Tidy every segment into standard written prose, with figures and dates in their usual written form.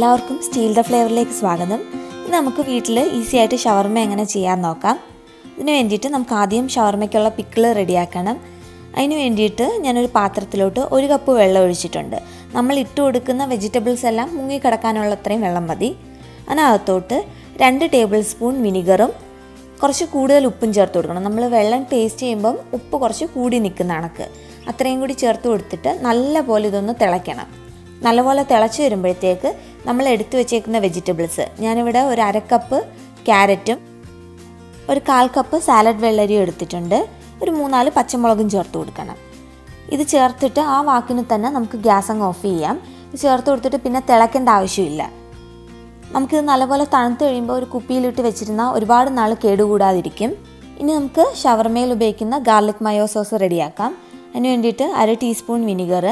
എല്ലാവർക്കും steel the ഫ്ലേവറിലേക്ക് സ്വാഗതം. ഇന്ന് നമുക്ക് വീട്ടിൽ ഈസി ആയിട്ട് ഷവർമ എങ്ങനെ ചെയ്യാൻ നോക്കാം. ഇതിന് വേണ്ടിയിട്ട് നമുക്ക് ആദ്യം ഷവർമയ്ക്കുള്ള പിക്കിൾ റെഡിയാക്കണം. അതിന് വേണ്ടിയിട്ട് ഞാനൊരു പാത്രത്തിലോട്ട് 1 കപ്പ് വെള്ളം ഒഴിച്ചിട്ടുണ്ട്. നമ്മൾ ഇട്ട് കൊടുക്കുന്ന വെജിറ്റബിൾസ് എല്ലാം മുങ്ങിക്കിടക്കാനുള്ള അത്രയും വെള്ളം മതി. അതിനകത്തോട്ട് 2 ടേബിൾ സ്പൂൺ വിനിഗറും കുറച്ച് കൂടുതൽ ഉപ്പും ചേർത്ത് കൊടുക്കണം. നമ്മൾ വെള്ളം ടേസ്റ്റ് ചെയ്യുമ്പം ഉപ്പ് കുറച്ച് കൂടി നിൽക്കുന്ന കണക്ക് അത്രയും കൂടി ചേർത്ത് കൊടുത്തിട്ട് നല്ലപോലെ ഇതൊന്ന് തിളയ്ക്കണം. നല്ലപോലെ തിളച്ച് വരുമ്പോഴത്തേക്ക് നമ്മൾ എടുത്തു വെച്ചേക്കുന്ന വെജിറ്റബിൾസ്, ഞാനിവിടെ ഒരു 1/2 കപ്പ് ക്യാരറ്റും ഒരു 1/4 കപ്പ് സാലഡ് വെള്ളരിയും എടുത്തിട്ടുണ്ട്. ഒരു 3-4 പച്ചമുളകും ചേർത്ത് കൊടുക്കണം. ഇത് ചേർത്തിട്ട് ആ വാക്കിന് തന്നെ നമുക്ക് ഗ്യാസ് അങ്ങ് ഓഫ് ചെയ്യാം. ഇത് ചേർത്ത് കൊടുത്തിട്ട് പിന്നെ തിളയ്ക്കേണ്ട ആവശ്യമില്ല. നമുക്കിത് നല്ലപോലെ തണുത്ത് കഴിയുമ്പോൾ ഒരു കുപ്പിയിലിട്ട് വെച്ചിരുന്നാൽ ഒരുപാട് നാൾ കേടുകൂടാതിരിക്കും. ഇനി നമുക്ക് ഷവർമയിൽ ഉപയോഗിക്കുന്ന ഗാർലിക് മയോ സോസ് റെഡിയാക്കാം. അതിന് വേണ്ടിയിട്ട് 1/2 ടീസ്പൂൺ വിനിഗർ,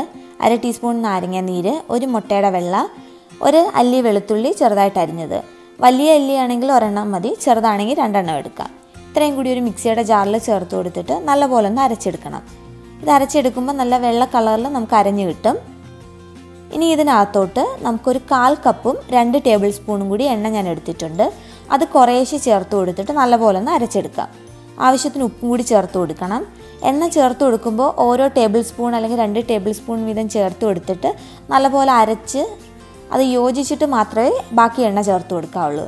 1/2 ടീസ്പൂൺ നാരങ്ങ നീര്, 1 മുട്ടയുടെ വെള്ള, 1 അല്ലി വെളുത്തുള്ളി ചെറുതായിട്ട് അരിഞ്ഞത്. വലിയ അല്ലിയാണെങ്കിൽ 1 മതി, ചെറുതാണെങ്കിൽ 2 എടുക്കാം. ഇത്രയും കൂടി ഒരു മിക്സിയുടെ ജാറിൽ ചേർത്ത് കൊടുത്തിട്ട് നല്ലപോലെ ഒന്ന് അരച്ചെടുക്കണം. ഇത് അരച്ചെടുക്കുമ്പോൾ നല്ല വെള്ള കളറിൽ നമുക്ക് അരഞ്ഞു കിട്ടും. ഇനി ഇതിനകത്തോട്ട് നമുക്കൊരു 1/4 കപ്പും 2 ടേബിൾ സ്പൂണും കൂടി എണ്ണ ഞാൻ എടുത്തിട്ടുണ്ട്. അത് കുറേശ്ശെ ചേർത്ത് കൊടുത്തിട്ട് നല്ലപോലെ ഒന്ന് അരച്ചെടുക്കാം. ആവശ്യത്തിന് ഉപ്പും കൂടി ചേർത്ത് കൊടുക്കണം. എണ്ണ ചേർത്ത് കൊടുക്കുമ്പോൾ ഓരോ ടേബിൾ സ്പൂൺ അല്ലെങ്കിൽ 2 ടേബിൾ സ്പൂൺ വീതം ചേർത്ത് കൊടുത്തിട്ട് നല്ലപോലെ അരച്ച് അത് യോജിച്ചിട്ട് മാത്രമേ ബാക്കി എണ്ണ ചേർത്ത് കൊടുക്കാവുള്ളൂ.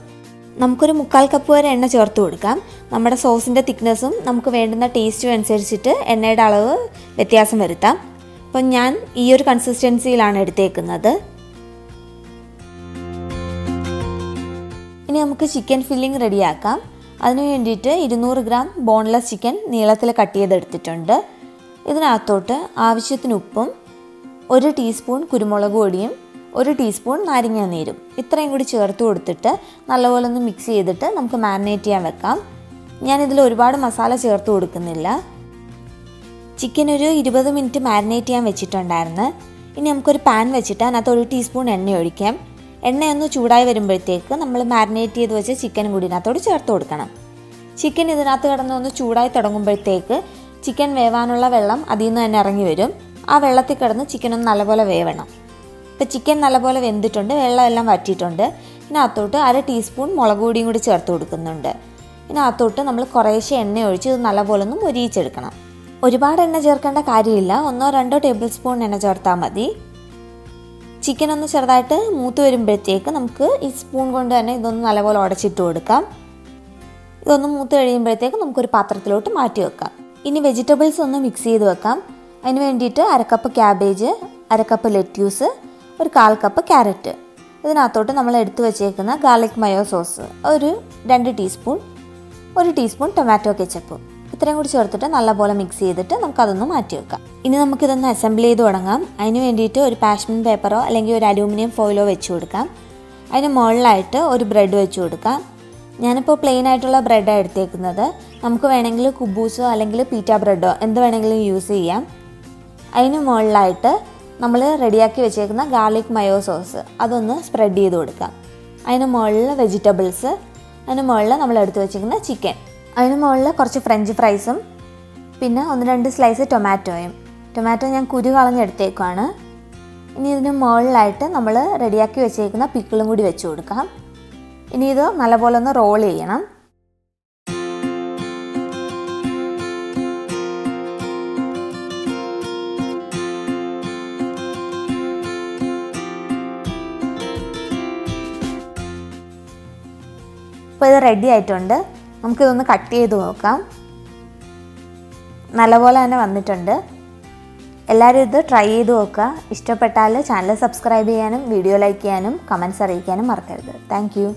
നമുക്കൊരു 3/4 കപ്പ് വരെ എണ്ണ ചേർത്ത് കൊടുക്കാം. നമ്മുടെ സോസിൻ്റെ തിക്നെസ്സും നമുക്ക് വേണ്ടുന്ന ടേസ്റ്റും അനുസരിച്ചിട്ട് എണ്ണയുടെ അളവ് വ്യത്യാസം വരുത്താം. അപ്പം ഞാൻ ഈ ഒരു കൺസിസ്റ്റൻസിയിലാണ് എടുത്തേക്കുന്നത്. ഇനി നമുക്ക് ചിക്കൻ ഫില്ലിംഗ് റെഡിയാക്കാം. അതിന് വേണ്ടിയിട്ട് 200 ഗ്രാം ബോൺലെസ് ചിക്കൻ നീളത്തിൽ കട്ട് ചെയ്തെടുത്തിട്ടുണ്ട്. ഇതിനകത്തോട്ട് ആവശ്യത്തിന് ഉപ്പും 1 ടീസ്പൂൺ കുരുമുളക് പൊടിയും 1 ടീസ്പൂൺ നാരങ്ങ നീരും ഇത്രയും കൂടി ചേർത്ത് കൊടുത്തിട്ട് നല്ലപോലെ ഒന്ന് മിക്സ് ചെയ്തിട്ട് നമുക്ക് മാരിനേറ്റ് ചെയ്യാൻ വെക്കാം. ഞാനിതിൽ ഒരുപാട് മസാല ചേർത്ത് കൊടുക്കുന്നില്ല. ചിക്കൻ ഒരു 20 മിനിറ്റ് മാരിനേറ്റ് ചെയ്യാൻ വെച്ചിട്ടുണ്ടായിരുന്നു. ഇനി നമുക്കൊരു പാൻ വെച്ചിട്ട് അതിനകത്ത് 1 ടീസ്പൂൺ എണ്ണ ഒഴിക്കാം. എണ്ണയൊന്ന് ചൂടായി വരുമ്പോഴത്തേക്ക് നമ്മൾ മാരിനേറ്റ് ചെയ്ത് വെച്ച ചിക്കൻ കൂടി ഇതിനകത്തോട് ചേർത്ത് കൊടുക്കണം. ചിക്കൻ ഇതിനകത്ത് കിടന്നൊന്ന് ചൂടായി തുടങ്ങുമ്പോഴത്തേക്ക് ചിക്കൻ വേവാനുള്ള വെള്ളം അതിൽ നിന്ന് തന്നെ ഇറങ്ങി വരും. ആ വെള്ളത്തിൽ കിടന്ന് ചിക്കൻ ഒന്ന് നല്ലപോലെ വേവണം. ഇപ്പോൾ ചിക്കൻ നല്ലപോലെ വെന്തിട്ടുണ്ട്, വെള്ളം എല്ലാം വറ്റിയിട്ടുണ്ട്. ഇതിനകത്തോട്ട് 1/2 ടീസ്പൂൺ മുളക് പൊടിയും കൂടി ചേർത്ത് കൊടുക്കുന്നുണ്ട്. ഇതിനകത്തോട്ട് നമ്മൾ കുറേശ്ശെ എണ്ണ ഒഴിച്ച് ഇത് നല്ലപോലെ ഒന്ന് മൊരിയിച്ചെടുക്കണം. ഒരുപാട് എണ്ണ ചേർക്കേണ്ട കാര്യമില്ല, 1-2 ടേബിൾ സ്പൂൺ എണ്ണ ചേർത്താൽ മതി. ചിക്കൻ ഒന്ന് ചെറുതായിട്ട് മൂത്ത് വരുമ്പോഴത്തേക്ക് നമുക്ക് ഈ സ്പൂൺ കൊണ്ട് തന്നെ ഇതൊന്ന് നല്ലപോലെ ഉടച്ചിട്ട് കൊടുക്കാം. ഇതൊന്ന് മൂത്ത് കഴിയുമ്പോഴത്തേക്ക് നമുക്കൊരു പാത്രത്തിലോട്ട് മാറ്റി വെക്കാം. ഇനി വെജിറ്റബിൾസ് ഒന്ന് മിക്സ് ചെയ്ത് വെക്കാം. അതിന് വേണ്ടിയിട്ട് 1/2 കപ്പ് ക്യാബേജ്, 1/2 കപ്പ് ലെറ്റ്യൂസ്, ഒരു 1/4 കപ്പ് ക്യാരറ്റ്. ഇതിനകത്തോട്ട് നമ്മൾ എടുത്തു വെച്ചേക്കുന്ന ഗാർലിക് മയോ സോസ് ഒരു 2 ടീസ്പൂൺ, 1 ടീസ്പൂൺ ടൊമാറ്റോ കെച്ചപ്പും ഇത്രയും കൂടി ചേർത്തിട്ട് നല്ലപോലെ മിക്സ് ചെയ്തിട്ട് നമുക്കതൊന്ന് മാറ്റി വെക്കാം. ഇനി നമുക്കിതൊന്ന് അസംബിൾ ചെയ്ത് തുടങ്ങാം. അതിന് വേണ്ടിയിട്ട് ഒരു പാഷ്മെൻറ്റ് പേപ്പറോ അല്ലെങ്കിൽ ഒരു അലൂമിനിയം ഫോയിലോ വെച്ച് കൊടുക്കാം. അതിന് മുകളിലായിട്ട് ഒരു ബ്രെഡ് വെച്ച് കൊടുക്കാം. ഞാനിപ്പോൾ പ്ലെയിൻ ആയിട്ടുള്ള ബ്രെഡാണ് എടുത്തേക്കുന്നത്. നമുക്ക് വേണമെങ്കിൽ കുബൂസോ അല്ലെങ്കിൽ പീറ്റ ബ്രെഡോ എന്ത് വേണമെങ്കിലും യൂസ് ചെയ്യാം. അതിന് മുകളിലായിട്ട് നമ്മൾ റെഡിയാക്കി വെച്ചേക്കുന്ന ഗാർലിക് മയോ സോസ് അതൊന്ന് സ്പ്രെഡ് ചെയ്ത് കൊടുക്കാം. അതിന് മുകളിൽ വെജിറ്റബിൾസ്, അതിന് മുകളിൽ നമ്മൾ എടുത്ത് വെച്ചിരിക്കുന്ന ചിക്കൻ, അതിന് മുകളിൽ കുറച്ച് ഫ്രഞ്ച് ഫ്രൈസും പിന്നെ 1-2 സ്ലൈസ് ടൊമാറ്റോയും. ടൊമാറ്റോ ഞാൻ കുരു കളഞ്ഞെടുത്തേക്കാണ്. ഇനി ഇതിന് മുകളിലായിട്ട് നമ്മൾ റെഡിയാക്കി വെച്ചേക്കുന്ന പിക്കിളും കൂടി വെച്ച് കൊടുക്കാം. ഇനി ഇത് നല്ലപോലെ ഒന്ന് റോൾ ചെയ്യണം. ഇപ്പോൾ ഇത് റെഡി ആയിട്ടുണ്ട്. നമുക്കിതൊന്ന് കട്ട് ചെയ്ത് നോക്കാം. നല്ലപോലെ തന്നെ വന്നിട്ടുണ്ട്. എല്ലാവരും ഇത് ട്രൈ ചെയ്ത് നോക്കുക. ഇഷ്ടപ്പെട്ടാൽ ചാനൽ സബ്സ്ക്രൈബ് ചെയ്യാനും വീഡിയോ ലൈക്ക് ചെയ്യാനും കമൻറ്റ്സ് അറിയിക്കാനും മറക്കരുത്. Thank you.